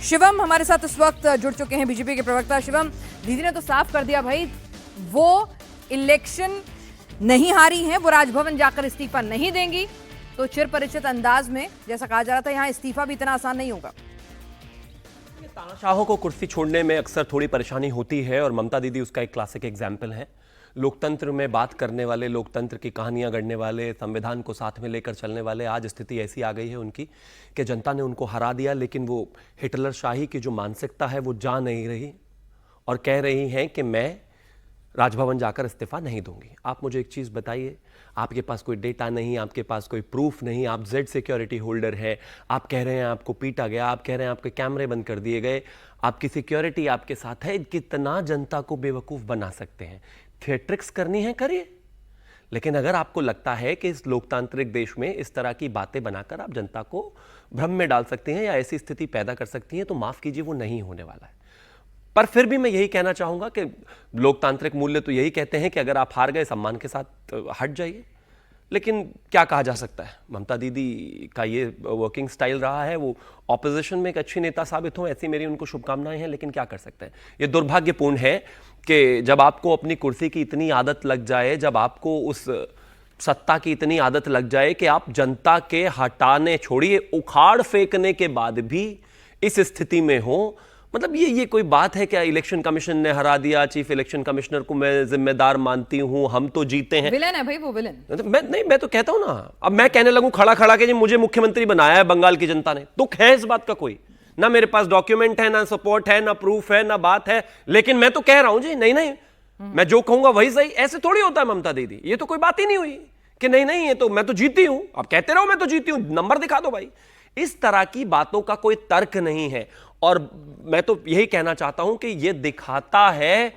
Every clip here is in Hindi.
शिवम हमारे साथ इस वक्त जुड़ चुके हैं, बीजेपी के प्रवक्ता। शिवम, दीदी ने तो साफ कर दिया भाई, वो इलेक्शन नहीं हारी हैं, वो राजभवन जाकर इस्तीफा नहीं देंगी। तो चिर परिचित अंदाज में जैसा कहा जा रहा था, यहाँ इस्तीफा भी इतना आसान नहीं होगा। तानाशाहों को कुर्सी छोड़ने में अक्सर थोड़ी परेशानी होती है और ममता दीदी उसका एक क्लासिक एग्जाम्पल है। लोकतंत्र में बात करने वाले, लोकतंत्र की कहानियां गढ़ने वाले, संविधान को साथ में लेकर चलने वाले, आज स्थिति ऐसी आ गई है उनकी कि जनता ने उनको हरा दिया, लेकिन वो हिटलर शाही की जो मानसिकता है वो जा नहीं रही और कह रही हैं कि मैं राजभवन जाकर इस्तीफा नहीं दूंगी। आप मुझे एक चीज़ बताइए, आपके पास कोई डेटा नहीं, आपके पास कोई प्रूफ नहीं, आप जेड सिक्योरिटी होल्डर है, आप कह रहे हैं आपको पीटा गया, आप कह रहे हैं आपके कैमरे बंद कर दिए गए, आपकी सिक्योरिटी आपके साथ है। कितना जनता को बेवकूफ़ बना सकते हैं? थिएट्रिक्स करनी है करिए, लेकिन अगर आपको लगता है कि इस लोकतांत्रिक देश में इस तरह की बातें बनाकर आप जनता को भ्रम में डाल सकती हैं या ऐसी स्थिति पैदा कर सकती हैं, तो माफ़ कीजिए, वो नहीं होने वाला है। पर फिर भी मैं यही कहना चाहूंगा कि लोकतांत्रिक मूल्य तो यही कहते हैं कि अगर आप हार गए, सम्मान के साथ हट जाइए। लेकिन क्या कहा जा सकता है, ममता दीदी का ये वर्किंग स्टाइल रहा है, वो ऑपोजिशन में एक अच्छी नेता साबित हो, ऐसी मेरी उनको शुभकामनाएं हैं। लेकिन क्या कर सकते हैं, ये दुर्भाग्यपूर्ण है कि जब आपको अपनी कुर्सी की इतनी आदत लग जाए, जब आपको उस सत्ता की इतनी आदत लग जाए कि आप जनता के हटाने छोड़िए, उखाड़ फेंकने के बाद भी इस स्थिति में हो, मतलब ये कोई बात है क्या? इलेक्शन कमीशन ने हरा दिया, चीफ इलेक्शन कमिश्नर को मैं जिम्मेदार मानती हूं, हम तो जीते हैं। विलेन है भाई वो, विलेन। मैं तो कहता हूं ना, अब मैं कहने लगूं खड़ा खड़ा के जी मुझे मुख्यमंत्री बनाया है बंगाल की जनता ने, दुख है इस बात का कोई ना, मेरे पास डॉक्यूमेंट है, ना सपोर्ट है, ना प्रूफ है, ना बात है, लेकिन मैं तो कह रहा हूं जी नहीं, मैं जो कहूंगा वही सही। ऐसे थोड़ी होता है ममता दीदी, ये तो कोई बात ही नहीं हुई कि नहीं ये तो मैं तो जीती हूं, अब कहते रहो मैं तो जीती हूं, नंबर दिखा दो भाई। इस तरह की बातों का कोई तर्क नहीं है। और मैं तो यही कहना चाहता हूं कि यह दिखाता है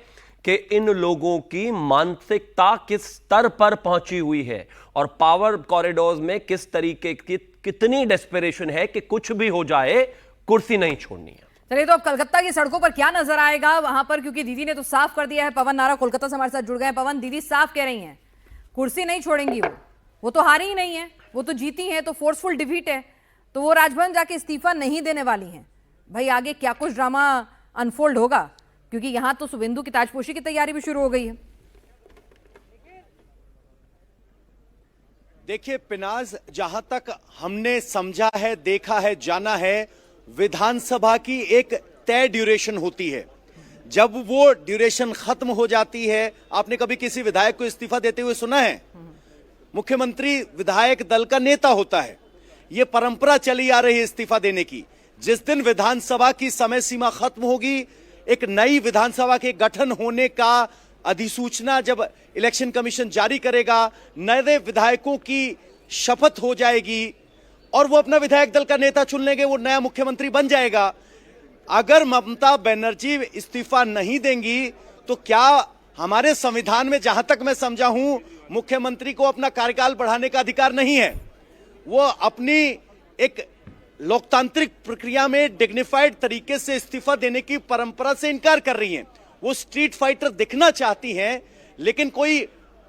कि इन लोगों की मानसिकता किस स्तर पर पहुंची हुई है और पावर कॉरिडोर्स में किस तरीके की कितनी डेस्परेशन है कि कुछ भी हो जाए कुर्सी नहीं छोड़नी है। चलिए, तो अब कलकत्ता की सड़कों पर क्या नजर आएगा वहां पर, क्योंकि दीदी ने तो साफ कर दिया है। पवन नारा कोलकाता से हमारे साथ जुड़ गए हैं। पवन, दीदी साफ कह रही हैं कुर्सी नहीं छोड़ेंगी, वो तो हारी ही नहीं है, वो तो जीती है, तो फोर्सफुल डिफीट है, तो वो राजभवन जाके इस्तीफा नहीं देने वाली हैं। भाई आगे क्या कुछ ड्रामा अनफोल्ड होगा, क्योंकि यहां तो शुभेंदु की ताजपोशी की तैयारी भी शुरू हो गई है। देखिए पिनाज, जहां तक हमने समझा है, देखा है, जाना है, विधानसभा की एक तय ड्यूरेशन होती है। जब वो ड्यूरेशन खत्म हो जाती है, आपने कभी किसी विधायक को इस्तीफा देते हुए सुना है? मुख्यमंत्री विधायक दल का नेता होता है, ये परंपरा चली आ रही है इस्तीफा देने की। जिस दिन विधानसभा की समय सीमा खत्म होगी, एक नई विधानसभा के गठन होने का अधिसूचना जब इलेक्शन कमीशन जारी करेगा, नए विधायकों की शपथ हो जाएगी और वो अपना विधायक दल का नेता चुन लेंगे, वो नया मुख्यमंत्री बन जाएगा। अगर ममता बनर्जी इस्तीफा नहीं देंगी तो क्या हमारे संविधान में, जहां तक मैं समझा हूं, मुख्यमंत्री को अपना कार्यकाल बढ़ाने का अधिकार नहीं है। वो अपनी एक लोकतांत्रिक प्रक्रिया में डिग्निफाइड तरीके से इस्तीफा देने की परंपरा से इनकार कर रही हैं। वो स्ट्रीट फाइटर दिखना चाहती हैं, लेकिन कोई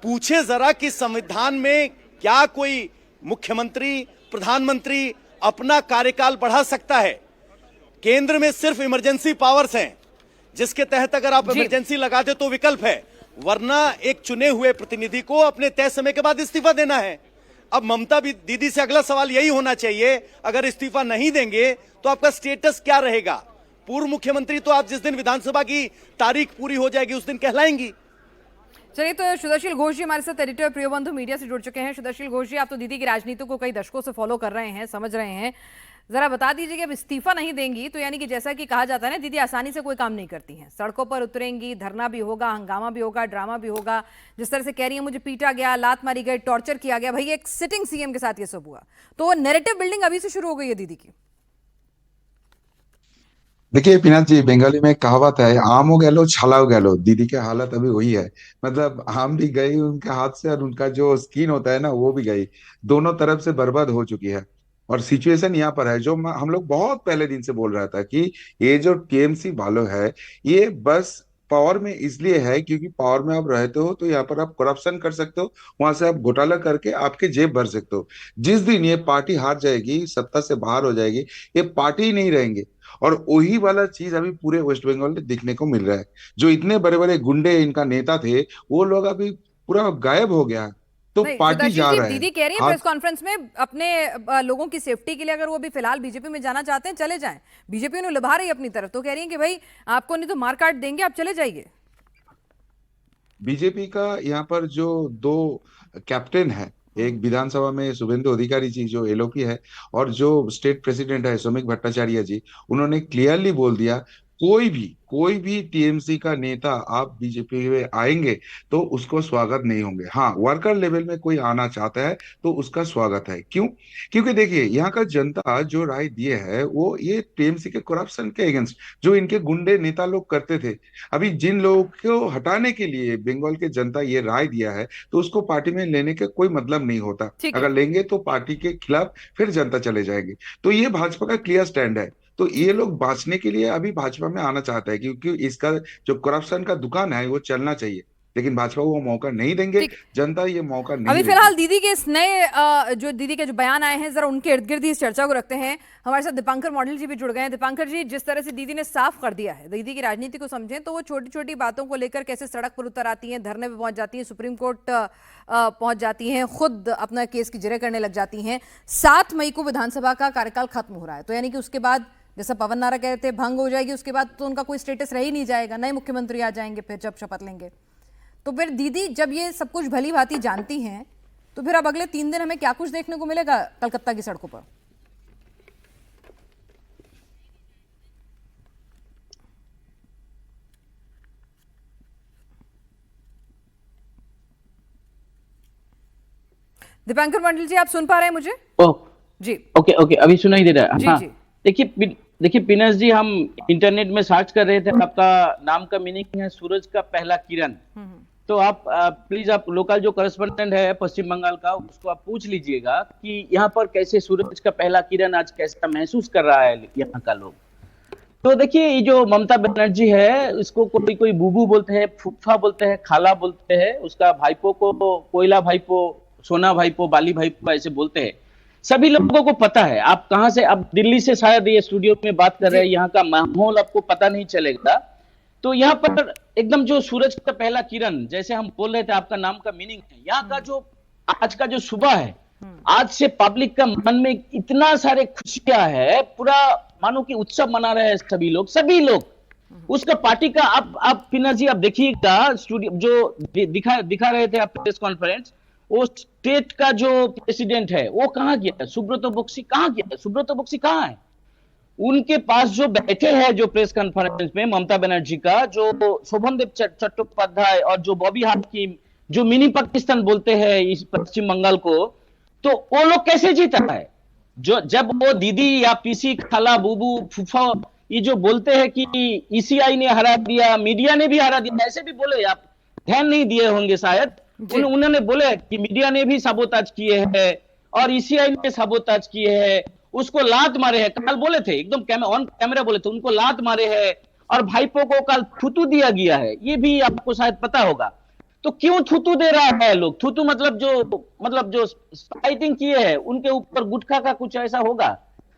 पूछे जरा कि संविधान में क्या कोई मुख्यमंत्री, प्रधानमंत्री अपना कार्यकाल बढ़ा सकता है? केंद्र में सिर्फ इमरजेंसी पावर्स हैं, जिसके तहत अगर आप इमरजेंसी लगा दे तो विकल्प है, वरना एक चुने हुए प्रतिनिधि को अपने तय समय के बाद इस्तीफा देना है। अब ममता भी दीदी से अगला सवाल यही होना चाहिए, अगर इस्तीफा नहीं देंगे तो आपका स्टेटस क्या रहेगा? पूर्व मुख्यमंत्री तो आप जिस दिन विधानसभा की तारीख पूरी हो जाएगी उस दिन कहलाएंगी। चलिए, तो सुदर्शन घोष जी हमारे साथ एडिटर प्रियबंधु मीडिया से जुड़ चुके हैं। सुदर्शन घोष जी, आप तो दीदी की राजनीति को कई दशकों से फॉलो कर रहे हैं, समझ रहे हैं, जरा बता दीजिए कि अब इस्तीफा नहीं देंगी तो यानी कि जैसा कि कहा जाता है ना, दीदी आसानी से कोई काम नहीं करती हैं, सड़कों पर उतरेंगी, धरना भी होगा, हंगामा भी होगा, ड्रामा भी होगा। जिस तरह से कह रही है मुझे पीटा गया, लात मारी गई, टॉर्चर किया गया, भाई एक सिटिंग सीएम के साथ ये सब हुआ, तो नैरेटिव बिल्डिंग अभी से शुरू हो गई है दीदी की। देखिए पिनाथ जी, बंगाली में एक कहावत है, आमो गेलो छालाओ गेलो। दीदी की हालत अभी वही है, मतलब आम भी गई उनके हाथ से और उनका जो स्किन होता है ना वो भी गई, दोनों तरफ से बर्बाद हो चुकी है। और सिचुएशन यहाँ पर है जो हम लोग बहुत पहले दिन से बोल रहा था कि ये जो टीएमसी वालों है, ये बस पावर में इसलिए है क्योंकि पावर में आप रहते हो तो यहाँ पर आप करप्शन कर सकते हो, वहां से आप घोटाला करके आपके जेब भर सकते हो। जिस दिन ये पार्टी हार जाएगी, सत्ता से बाहर हो जाएगी, ये पार्टी ही नहीं रहेंगे। और वही वाला चीज अभी पूरे वेस्ट बंगाल में देखने को मिल रहा है। जो इतने बड़े बड़े गुंडे इनका नेता थे, वो लोग अभी पूरा गायब हो गया। तो नहीं पार्टी सुदर्शन जा जी, रहा है। दीदी कह रही है आज प्रेस कॉन्फ्रेंस में अपने लोगों की सेफ्टी के लिए, अगर वो अभी फिलहाल बीजेपी में जाना चाहते हैं चले जाएं। बीजेपी उन्हें लुभा रही है अपनी तरफ, तो कह रही है कि भाई आपको नहीं तो मार काट देंगे, आप चले जाइए। बीजेपी का यहाँ पर जो दो कैप्टन है, एक विधानसभा में शुभेंदु अधिकारी जी जो एलओपी है, और जो स्टेट प्रेसिडेंट है सौमिक भट्टाचार्य जी, उन्होंने क्लियरली बोल दिया कोई भी टीएमसी का नेता आप बीजेपी में आएंगे तो उसको स्वागत नहीं होंगे। हाँ, वर्कर लेवल में कोई आना चाहता है तो उसका स्वागत है। क्यों? क्योंकि देखिए यहाँ का जनता जो राय दिए है वो ये टीएमसी के करप्शन के अगेंस्ट जो इनके गुंडे नेता लोग करते थे, अभी जिन लोगों को हटाने के लिए बंगाल के जनता ये राय दिया है, तो उसको पार्टी में लेने का कोई मतलब नहीं होता। ठीक अगर है। लेंगे तो पार्टी के खिलाफ फिर जनता चले जाएगी। तो ये भाजपा का क्लियर स्टैंड है। तो ये लोग बांचने के लिए अभी भाजपा में आना चाहता है, क्योंकि इसका जो करप्शन का दुकान है वो चलना चाहिए, लेकिन भाजपा को वो मौका नहीं देंगे, ठीक। जनता ये मौका नहीं अभी देगी। फिलहाल दीदी के इस नए जो दीदी के जो बयान आए हैं, जरा उनके इर्द गिर्द ही इस चर्चा को रखते हैं। हमारे साथ दीपांकर मॉडल जी भी जुड़ गए हैं। दीपांकर जी, जिस तरह से दीदी ने साफ कर दिया है, दीदी की राजनीति को समझें तो वो छोटी छोटी बातों को लेकर कैसे सड़क पर उतर आती हैं, धरने पे पहुंच जाती हैं, सुप्रीम कोर्ट पहुंच जाती हैं, खुद अपना केस की जिरह करने लग जाती हैं। 7 मई को विधानसभा का कार्यकाल खत्म हो रहा है, तो यानी कि उसके बाद जैसा पवन नारा कह रहे थे भंग हो जाएगी, उसके बाद तो उनका कोई स्टेटस रह ही नहीं जाएगा, नए मुख्यमंत्री आ जाएंगे फिर जब शपथ लेंगे। तो फिर दीदी जब ये सब कुछ भली भांति जानती हैं, तो फिर अब अगले 3 दिन हमें क्या कुछ देखने को मिलेगा कलकत्ता की सड़कों पर? दीपांकर मंडल जी, आप सुन पा रहे हैं मुझे? ओह जी ओके ओके, अभी सुनाई दे रहा है। जी हाँ, जी। देखिए पिनस जी, हम इंटरनेट में सर्च कर रहे थे, आपका नाम का मीनिंग है सूरज का पहला किरण। तो आप प्लीज आप लोकल जो करस्पॉन्डेंट है पश्चिम बंगाल का, उसको आप पूछ लीजिएगा कि यहाँ पर कैसे सूरज का पहला किरण आज कैसा महसूस कर रहा है यहाँ का लोग। तो देखिए, ये जो ममता बनर्जी है, इसको कोई कोई बूबू बोलते हैं, फूफा बोलते हैं, खाला बोलते हैं, उसका भाईपो को कोयला भाईपो, सोना भाईपो, बाली भाईपो ऐसे बोलते हैं। सभी लोगों को पता है। आप कहाँ से, आप दिल्ली से शायद ये स्टूडियो में बात कर रहे हैं, यहाँ का माहौल आपको पता नहीं चलेगा। तो यहाँ पर एकदम जो सूरज का पहला किरण, जैसे हम बोल रहे थे, आपका नाम का मीनिंग है, यहाँ का जो आज का जो सुबह है, आज से पब्लिक का मन में इतना सारे खुशियां है, पूरा मानो कि उत्सव मना रहे हैं सभी लोग उसका पार्टी का। आप पिना जी आप देखिएगा, स्टूडियो जो दिखा रहे थे आप प्रेस कॉन्फ्रेंस, वो स्टेट का जो प्रेसिडेंट है वो कहाँ गया है? सुब्रतो बक्सी कहाँ गया है? सुब्रतो बक्सी कहाँ है? उनके पास जो बैठे हैं जो प्रेस कॉन्फ्रेंस में ममता बनर्जी का, जो शोभन देव चट्टोपाध्याय और जो बॉबी हाकिम, जो मिनी पाकिस्तान बोलते हैं इस पश्चिम बंगाल को, तो वो लोग कैसे जीता है? जो जब वो दीदी या पीसी, खाला, बूबू, फूफा ये जो बोलते हैं कि ईसीआई ने हरा दिया, मीडिया ने भी हरा दिया, ऐसे भी बोले, आप ध्यान नहीं दिए होंगे शायद। उन्होंने बोले कि मीडिया ने भी साबोताज किए हैं और ईसीआई ने साबोताज किए हैं, उसको लात मारे हैं। कल बोले थे, एकदम ऑन कैमरा बोले थे, उनको लात मारे हैं और भाईपो को कल थूतू दिया गया है, ये भी आपको शायद पता होगा। तो क्यों थूतू दे रहा है लोग? थूतू मतलब जो फाइटिंग किए हैं उनके ऊपर गुटखा का कुछ ऐसा होगा।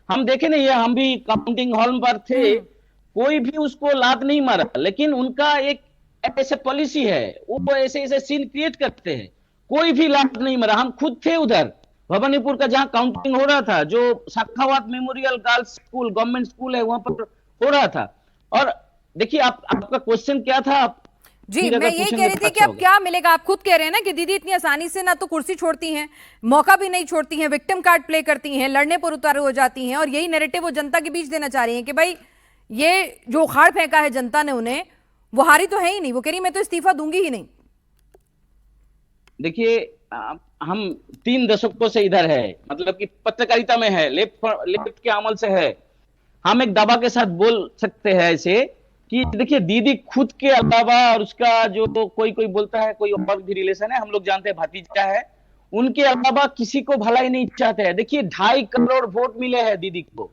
हम देखे नहीं है, हम भी काउंटिंग हॉल पर थे, कोई भी उसको लात नहीं मारा, लेकिन उनका एक ऐसे पॉलिसी है, वो ऐसे सीन क्रिएट करते हैं, कोई भी लात नहीं मारा। हम खुद थे उधर भवानीपुर का, जहां काउंटिंग हो रहा था, जो Sakhawat memorial girls school government school है वहां पर हो रहा था। और देखिए, आपका क्वेश्चन क्या था? जी, मैं यही कह रही थी कि अब क्या मिलेगा। आप खुद कह रहे हैं ना कि दीदी इतनी आसानी से ना तो कुर्सी छोड़ती हैं, मौका भी नहीं छोड़ती हैं, विक्टिम कार्ड प्ले करती हैं, लड़ने पर उतारू हो जाती हैं, और यही नैरेटिव वो जनता के बीच देना चाह रही हैं कि भाई ये जो उखाड़ फेंका है जनता ने उन्हें, वो हारी तो है ही नहीं। वो कह रही मैं तो इस्तीफा दूंगी ही नहीं। देखिए, हम 3 दशकों से इधर है, मतलब कि पत्रकारिता में है, लेफ्ट के अमल से है। हम एक दावा के साथ बोल सकते हैं ऐसे कि देखिए, दीदी खुद के अलावा और उसका जो कोई बोलता है कोई और भी रिलेशन है, हम लोग जानते हैं भतीजा है, उनके अलावा किसी को भलाई नहीं चाहते हैं। देखिए, 2.5 करोड़ वोट मिले हैं दीदी को।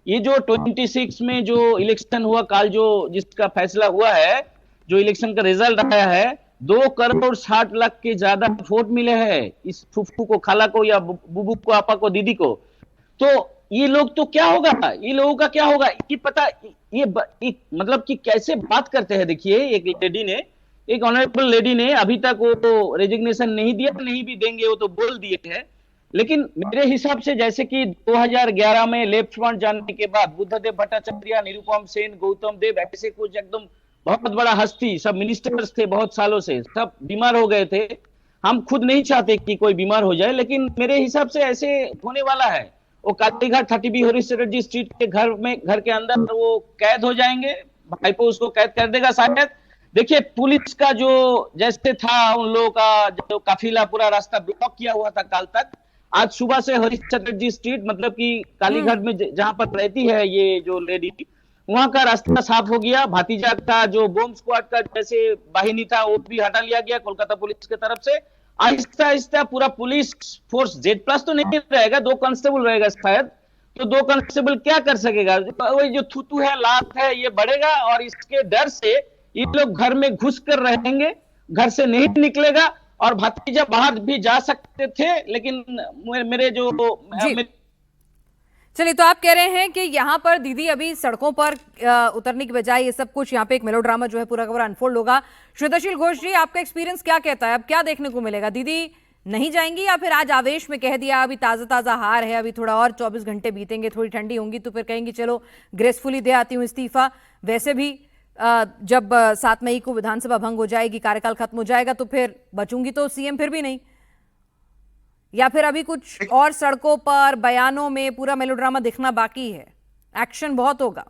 ये जो 26 में जो इलेक्शन हुआ काल, जो जिसका फैसला हुआ है, जो इलेक्शन का रिजल्ट आया है, 2 करोड़ 60 लाख के ज्यादा वोट मिले हैं इस फुफ्फू को, खाला को, या बुबू को, आपा को, दीदी को। तो ये लोग तो क्या होगा, ये लोगों का क्या होगा कि पता, मतलब कि कैसे बात करते हैं। देखिए एक ऑनरेबल लेडी ने अभी तक वो तो रेजिग्नेशन नहीं दिया, नहीं भी देंगे, वो तो बोल दिए हैं। लेकिन मेरे हिसाब से जैसे कि 2011 में लेफ्ट फ्रंट जाने के बाद बुद्धदेव भट्टाचार्य, निरुपम सेन, गौतम देव, ऐसे कुछ एकदम बहुत बड़ा हस्ती, सब मिनिस्टर्स थे बहुत सालों से, सब बीमार हो गए थे। हम खुद नहीं चाहते कि कोई बीमार हो जाए, लेकिन मेरे हिसाब से ऐसे होने वाला है। वो कालीघाट 30B हरीश चटर्जी स्ट्रीट के घर के अंदर वो कैद हो जाएंगे, भाईपो उसको कैद कर देगा शायद। देखिए पुलिस का जो जैसे था, उन लोगों का जो काफिला पूरा रास्ता ब्लॉक किया हुआ था कल तक, आज सुबह से हरीश चटर्जी स्ट्रीट, मतलब कि कालीघाट में जहां पर रहती है ये जो लेडी, वहां का रास्ता साफ हो गया। भातीजा का जो बॉम्ब स्क्वाड का जैसे वाहिनी था वो भी हटा लिया गया कोलकाता पुलिस की तरफ से। आहिस्ता आहिस्ता पूरा पुलिस फोर्स Z+ तो नहीं रहेगा, 2 कांस्टेबल रहेगा शायद। तो 2 कांस्टेबल क्या कर सकेगा, वही जो थूथू है, लात है, ये बढ़ेगा और इसके डर से ये लोग घर में घुस कर रहेंगे, घर से नहीं निकलेगा। और भतीजा बाहर भी जा सकते थे, लेकिन मेरे जो चलिए, तो आप कह रहे हैं कि यहाँ पर दीदी अभी सड़कों पर उतरने की बजाय ये सब कुछ यहाँ पे एक मेलोड्रामा जो है पूरा का पूरा अनफोल्ड होगा। श्वेताशील घोष जी, आपका एक्सपीरियंस क्या कहता है, अब क्या देखने को मिलेगा? दीदी नहीं जाएंगी या फिर आज आवेश में कह दिया, अभी ताज़ा ताज़ा हार है, अभी थोड़ा और 24 घंटे बीतेंगे, थोड़ी ठंडी होंगी तो फिर कहेंगी चलो ग्रेसफुली दे आती हूँ इस्तीफा। वैसे भी जब 7 मई को विधानसभा भंग हो जाएगी, कार्यकाल खत्म हो जाएगा, तो फिर बचूंगी तो सीएम फिर भी नहीं, या फिर अभी कुछ और सड़कों पर बयानों में पूरा मेलोड्रामा दिखना बाकी है, एक्शन बहुत होगा?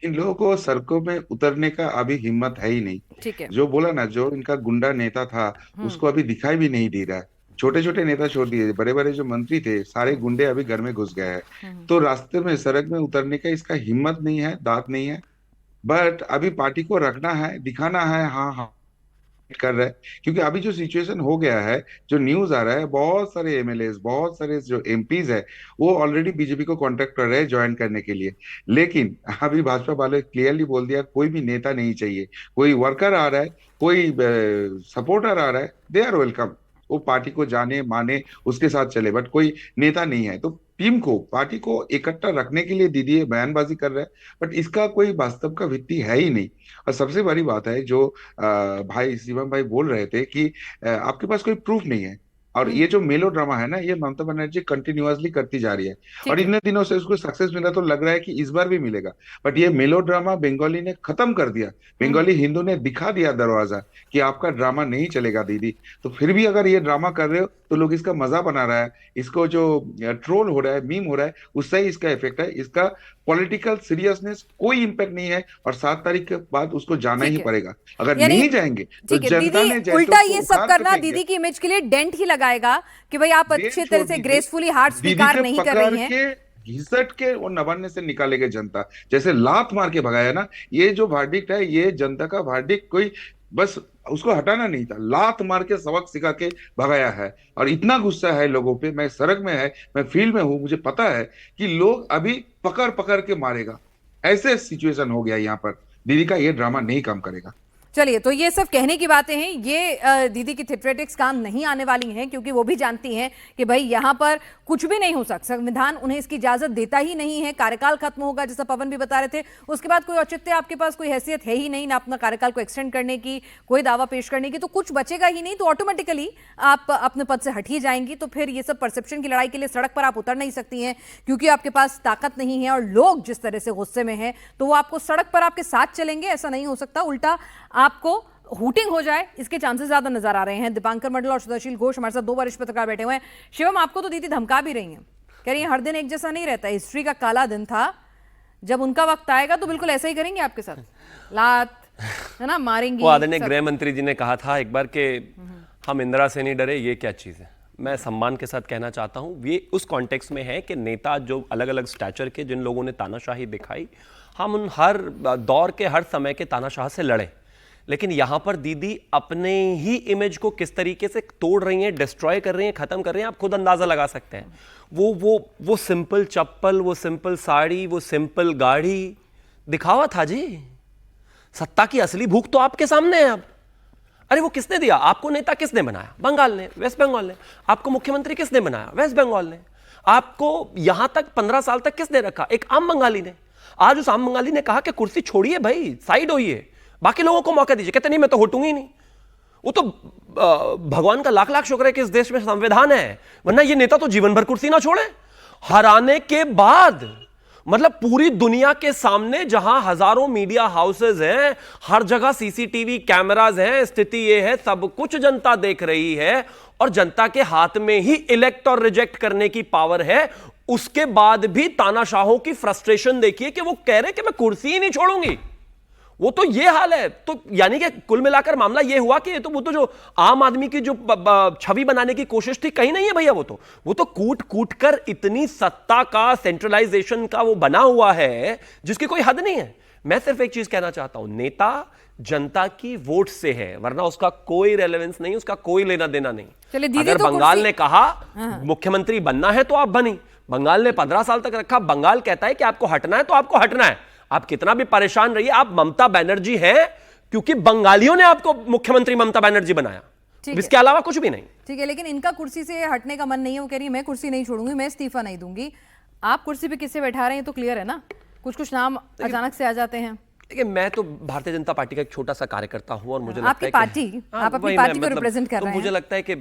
इन लोगों को सड़कों में उतरने का अभी हिम्मत है ही नहीं। ठीक है। जो बोला ना, जो इनका गुंडा नेता था उसको अभी दिखाई भी नहीं दे रहा है। छोटे छोटे नेता छोड़ दिए, बड़े बड़े जो मंत्री थे सारे गुंडे अभी घर में घुस गए हैं। तो रास्ते में सड़क में उतरने का इसका हिम्मत नहीं है, दांत नहीं है। बट अभी पार्टी को रखना है, दिखाना है, हाँ हाँ कर रहा है। क्योंकि अभी जो सिचुएशन हो गया है, जो न्यूज आ रहा है, बहुत सारे MLAs, बहुत सारे जो MPs है, वो ऑलरेडी बीजेपी को कांटेक्ट कर रहे हैं ज्वाइन करने के लिए। लेकिन अभी भाजपा वाले क्लियरली बोल दिया, कोई भी नेता नहीं चाहिए। कोई वर्कर आ रहा है, कोई सपोर्टर आ रहा है, दे आर वेलकम। वो पार्टी को जाने माने उसके साथ चले, बट कोई नेता नहीं है। तो टीम को, पार्टी को इकट्ठा रखने के लिए दीदी ये बयानबाजी कर रहे हैं, बट इसका कोई वास्तव का भित्ति है ही नहीं। और सबसे बड़ी बात है जो भाई शिवम भाई बोल रहे थे कि आपके पास कोई प्रूफ नहीं है। और ये जो मेलो ड्रामा है ना, ये ममता बनर्जी कंटिन्यूअसली करती जा रही है और इतने दिनों से उसको सक्सेस मिला, तो लग रहा है कि इस बार भी मिलेगा। बट ये मेलो ड्रामा बंगाली ने खत्म कर दिया। बंगाली हिंदू ने दिखा दिया दरवाजा कि आपका ड्रामा नहीं चलेगा दीदी। तो फिर भी अगर ये ड्रामा कर रहे हो तो लोग इसका मजा बना रहा है, इसको जो ट्रोल हो रहा है, मीम हो रहा है, उससे ही इसका इफेक्ट है। इसका पॉलिटिकल सीरियसनेस कोई इम्पैक्ट नहीं है और 7 तारीख के बाद उसको जाना ही पड़ेगा। अगर नहीं जाएंगे तो जनता ने दीदी उल्टा ये सब करना दीदी की इमेज के लिए डेंट ही लगाएगा कि भाई आप अच्छे तरह से ग्रेसफुली हार्ट स्वीकार नहीं कर रही हैं। घिसट के और नवान्ने से निकालेंगे जनता, जैसे लात मार के भगाया ना। ये जो वर्डिक्ट है, ये जनता का वर्डिक्ट, कोई बस उसको हटाना नहीं था, लात मार के सबक सिखा के भगाया है। और इतना गुस्सा है लोगों पे, मैं सड़क में है, मैं फील्ड में हूं, मुझे पता है कि लोग अभी पकड़ पकड़ के मारेगा। ऐसे सिचुएशन हो गया यहाँ पर। दीदी का ये ड्रामा नहीं काम करेगा। चलिए, तो ये सब कहने की बातें हैं, ये दीदी की थिएट्रेटिक्स काम नहीं आने वाली हैं, क्योंकि वो भी जानती हैं कि भाई यहाँ पर कुछ भी नहीं हो सकता, संविधान उन्हें इसकी इजाजत देता ही नहीं है। कार्यकाल खत्म होगा, जैसा पवन भी बता रहे थे, उसके बाद कोई औचित्य आपके पास, कोई हैसियत है ही नहीं ना अपना कार्यकाल को एक्सटेंड करने की, कोई दावा पेश करने की, तो कुछ बचेगा ही नहीं। तो ऑटोमेटिकली आप अपने पद से हट ही जाएंगी। तो फिर ये सब परसेप्शन की लड़ाई के लिए सड़क पर आप उतर नहीं सकती हैं, क्योंकि आपके पास ताकत नहीं है। और लोग जिस तरह से गुस्से में हैं, तो वो आपको सड़क पर आपके साथ चलेंगे, ऐसा नहीं हो सकता। उल्टा आपको हूटिंग हो जाए, इसके चांसेस ज्यादा नजर आ रहे हैं। दीपांकर मंडल और श्वेताशील घोष हमारे साथ 2 वरिष्ठ पत्रकार बैठे हुए हैं। शिवम, आपको तो दीदी धमका भी रही हैं, कह रही है हर दिन एक जैसा नहीं रहता, हिस्ट्री का काला दिन था, जब उनका वक्त आएगा तो बिल्कुल ऐसा ही करेंगे आपके साथ, लात है ना मारेंगी। वो आदरणीय गृह मंत्री जी ने कहा था एक बार कि हम इंदिरा से नहीं डरे, ये क्या चीज़ है। मैं सम्मान के साथ कहना चाहता हूँ, ये उस कॉन्टेक्स्ट में है कि नेता जो अलग अलग स्टैचर के, जिन लोगों ने तानाशाही दिखाई, हम उन हर दौर के हर समय के तानाशाह से लड़े। लेकिन यहां पर दीदी अपने ही इमेज को किस तरीके से तोड़ रही हैं, डिस्ट्रॉय कर रही हैं, खत्म कर रही हैं, आप खुद अंदाजा लगा सकते हैं। वो सिंपल चप्पल, वो सिंपल साड़ी, वो सिंपल गाड़ी दिखावा था जी। सत्ता की असली भूख तो आपके सामने है अब। अरे वो किसने दिया आपको? नेता किसने बनाया? बंगाल ने, वेस्ट बंगाल ने। आपको मुख्यमंत्री किसने बनाया? वेस्ट बंगाल ने। आपको यहां तक 15 साल तक किसने रखा? एक आम बंगाली ने। आज उस आम बंगाली ने कहा कि कुर्सी छोड़िए भाई, साइड होइए, बाकी लोगों को मौका दीजिए। कहते नहीं मैं तो हटूंगी नहीं। वो तो भगवान का लाख लाख शुक्र है कि इस देश में संविधान है, वरना ये नेता तो जीवन भर कुर्सी ना छोड़े। हराने के बाद मतलब पूरी दुनिया के सामने जहां हजारों मीडिया हाउसेज हैं, हर जगह सीसीटीवी कैमराज हैं, स्थिति ये है, सब कुछ जनता देख रही है और जनता के हाथ में ही इलेक्ट और रिजेक्ट करने की पावर है। उसके बाद भी तानाशाहों की फ्रस्ट्रेशन देखिए कि वो कह रहे कि मैं कुर्सी ही नहीं छोड़ूंगी। वो तो ये हाल है। तो यानी कि कुल मिलाकर मामला ये हुआ कि वो तो जो आम आदमी की जो छवि बनाने की कोशिश थी, कहीं नहीं है भैया। वो तो कूट कूट कर इतनी सत्ता का, सेंट्रलाइजेशन का वो बना हुआ है जिसकी कोई हद नहीं है। मैं सिर्फ एक चीज कहना चाहता हूं, नेता जनता की वोट से है, वरना उसका कोई रेलेवेंस नहीं, उसका कोई लेना देना नहीं। अगर तो बंगाल ने कहा मुख्यमंत्री बनना है तो आप बनी, बंगाल ने 15 साल तक रखा, बंगाल कहता है कि आपको हटना है तो आपको हटना है। आप कितना भी परेशान रहिए, आप ममता बनर्जी हैं क्योंकि बंगालियों ने आपको मुख्यमंत्री ममता बनर्जी बनाया, इसके अलावा कुछ भी नहीं। ठीक है, लेकिन इनका कुर्सी से हटने का मन नहीं है। वो कह रही है मैं कुर्सी नहीं छोड़ूंगी, मैं इस्तीफा नहीं दूंगी। आप कुर्सी पे किससे बैठा रहे हैं तो क्लियर है ना। कुछ नाम अचानक से आ जाते हैं। देखिए, मैं तो भारतीय जनता पार्टी का एक छोटा सा कार्यकर्ता हूं और मुझे लगता आपकी है पार्टी, आप अपनी पार्टी को रिप्रेजेंट कर तो रहे हैं। मुझे लगता है कि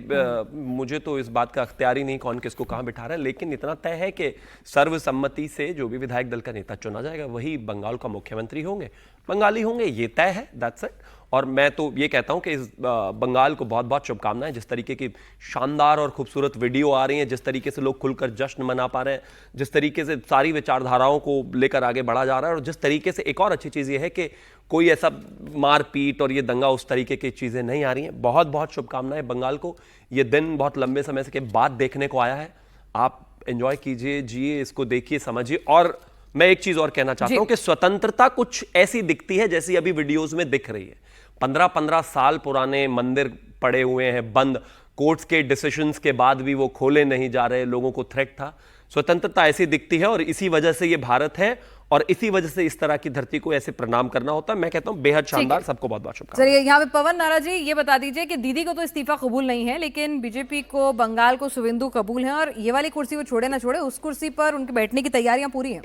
मुझे तो इस बात का अख्तियार ही नहीं कौन किसको कहां बिठा रहा है, लेकिन इतना तय है कि सर्वसम्मति से जो भी विधायक दल का नेता चुना जाएगा वही बंगाल का मुख्यमंत्री होंगे, बंगाली होंगे, ये तय है। That's it. और मैं तो ये कहता हूं कि इस बंगाल को बहुत बहुत शुभकामनाएं। जिस तरीके की शानदार और खूबसूरत वीडियो आ रही हैं, जिस तरीके से लोग खुलकर जश्न मना पा रहे हैं, जिस तरीके से सारी विचारधाराओं को लेकर आगे बढ़ा जा रहा है, और जिस तरीके से एक और अच्छी चीज़ ये है कि कोई ऐसा मारपीट और ये दंगा उस तरीके की चीज़ें नहीं आ रही हैं। बहुत बहुत शुभकामनाएं बंगाल को। ये दिन बहुत लंबे समय के बाद देखने को आया है। आप एंजॉय कीजिए, जिए, इसको देखिए, समझिए। और मैं एक चीज़ और कहना चाहता हूं कि स्वतंत्रता कुछ ऐसी दिखती है जैसी अभी वीडियोज़ में दिख रही है। 15-15 साल पुराने मंदिर पड़े हुए हैं बंद, कोर्ट्स के डिसीजंस के बाद भी वो खोले नहीं जा रहे, लोगों को थ्रेट था। स्वतंत्रता ऐसी दिखती है और इसी वजह से ये भारत है और इसी वजह से इस तरह की धरती को ऐसे प्रणाम करना होता है। मैं कहता हूं बेहद शानदार। सबको बहुत बहुत शुभकामनाएं। चलिए, यहाँ पे पवन नारा जी ये बता दीजिए कि दीदी को तो इस्तीफा कबूल नहीं है, लेकिन बीजेपी को बंगाल को शुवेंदु कबूल है और ये वाली कुर्सी वो छोड़े ना छोड़े, उस कुर्सी पर उनके बैठने की तैयारियां पूरी हैं।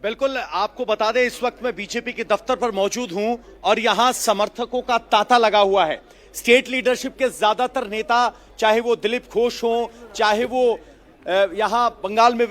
बिल्कुल, आपको बता दें इस वक्त मैं बीजेपी के दफ्तर पर मौजूद हूं और यहां समर्थकों का तांता लगा हुआ है। स्टेट लीडरशिप के ज्यादातर नेता, चाहे वो दिलीप घोष हो, चाहे वो यहां बंगाल में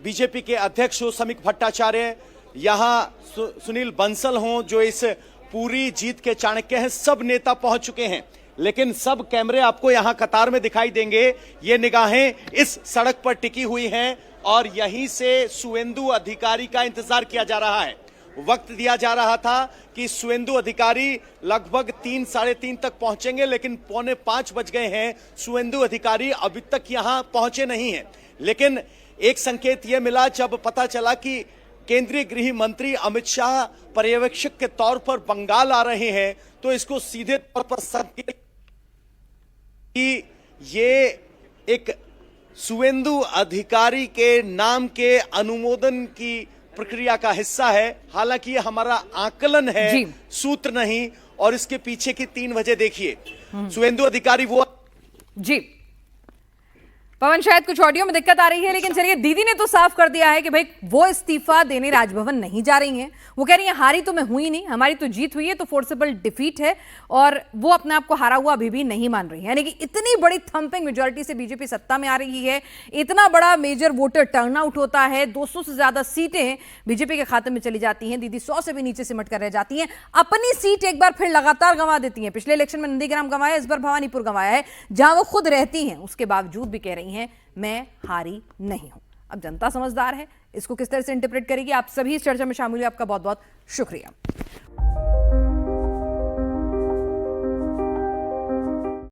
बीजेपी के अध्यक्ष हो समीक भट्टाचार्य, यहां सुनील बंसल हो जो इस पूरी जीत के चाणक्य हैं, सब नेता पहुंच चुके हैं। लेकिन सब कैमरे आपको यहां कतार में दिखाई देंगे। ये निगाहें इस सड़क पर टिकी हुई हैं और यहीं से शुवेंदु अधिकारी का इंतजार किया जा रहा है। वक्त दिया जा रहा था कि शुवेंदु अधिकारी लगभग 3, साढ़े 3 तक पहुंचेंगे, लेकिन 4:45 बज गए हैं। शुवेंदु अधिकारी अभी तक यहां पहुंचे नहीं हैं। लेकिन एक संकेत यह मिला जब पता चला कि केंद्रीय गृह मंत्री अमित शाह पर्यवेक्षक के तौर पर बंगाल आ रहे हैं, तो इसको सीधे तौर पर संकेत कि ये एक शुवेंदु अधिकारी के नाम के अनुमोदन की प्रक्रिया का हिस्सा है। हालांकि ये हमारा आकलन है, सूत्र नहीं। और इसके पीछे की 3 वजह देखिए। शुवेंदु अधिकारी वो जी पवन, शायद कुछ ऑडियो में दिक्कत आ रही है, लेकिन चलिए, दीदी ने तो साफ कर दिया है कि भाई वो इस्तीफा देने राजभवन नहीं जा रही हैं। वो कह रही हैं हारी तो मैं हुई नहीं, हमारी तो जीत हुई है, तो फोर्सेबल डिफीट है और वो अपने आप को हारा हुआ अभी भी नहीं मान रही है। यानी कि इतनी बड़ी थंपिंग मेजॉरिटी से बीजेपी सत्ता में आ रही है, इतना बड़ा मेजर वोटर टर्नआउट होता है, 200 से ज्यादा सीटें बीजेपी के खाते में चली जाती हैं। दीदी 100 से भी नीचे सिमट कर रह जाती हैं, अपनी सीट एक बार फिर लगातार गंवा देती हैं। पिछले इलेक्शन में नंदीग्राम गंवाया, इस बार भवानीपुर गंवाया है, जहां वो खुद रहती हैं। उसके बावजूद भी कह रही हैं मैं हारी नहीं हूं। अब जनता समझदार है, इसको किस तरह से इंटरप्रेट करेगी। आप सभी इस चर्चा में शामिल हुए, आपका बहुत बहुत शुक्रिया।